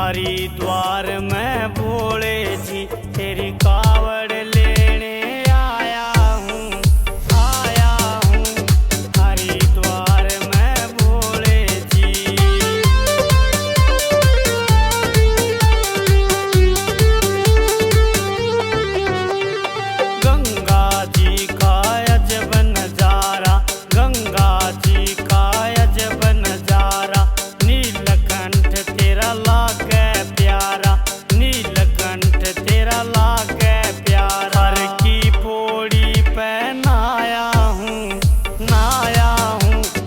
हरिद्वार में भोले जी तेरी कावड़ लेने आया हूँ हरिद्वार में भोले जी। गंगा जी का अजब नजारा, गंगा जी का अजब नजारा, नीलकंठ तेरा लागे प्यारा, नीलकंठ तेरा लागे प्यारा। हर की पौड़ी पे नाया हूँ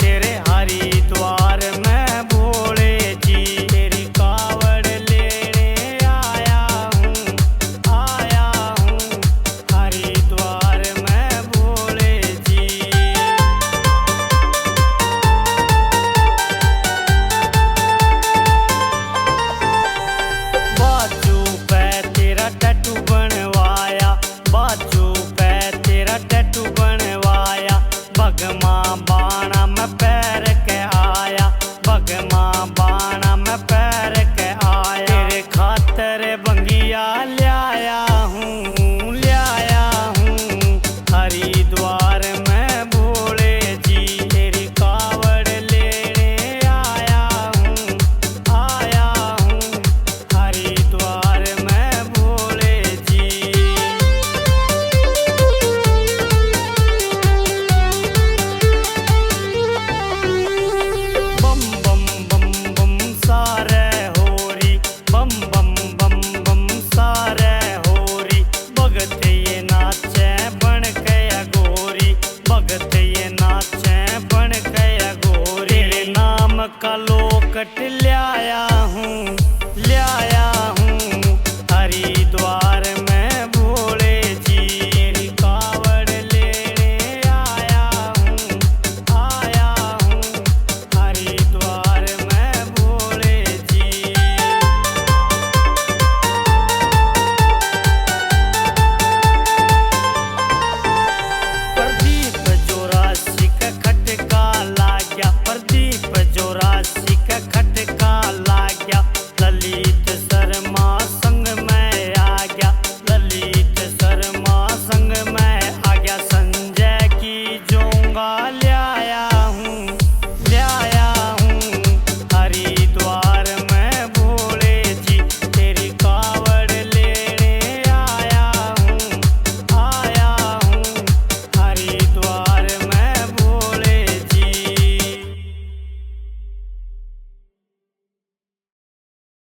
तेरे हरिद्वार में भोले जी तेरी कावड़ लेने आया हूँ हरिद्वार में भोले जी। बाजू पे तेरा टैटू बनवाया, बाजू पे तेरा टैटू बनवाया, भगमा बाणा में पैर के आया, भगमा बाणा में पैर के आया। तेरे खातर बंगिया ल्याया हूँ हरिद्वार में भोले जी तेरी कावड़ लेने आया हूँ हरिद्वार में भोले जी। बम बम बम बम सारे होरी, बम बम बम बम सारे होरी, भगत ये नाचे बन गया गोरी, भगत ये नाचे बन गया गोरी। तेरे नाम का लोकट ल्याया हूँ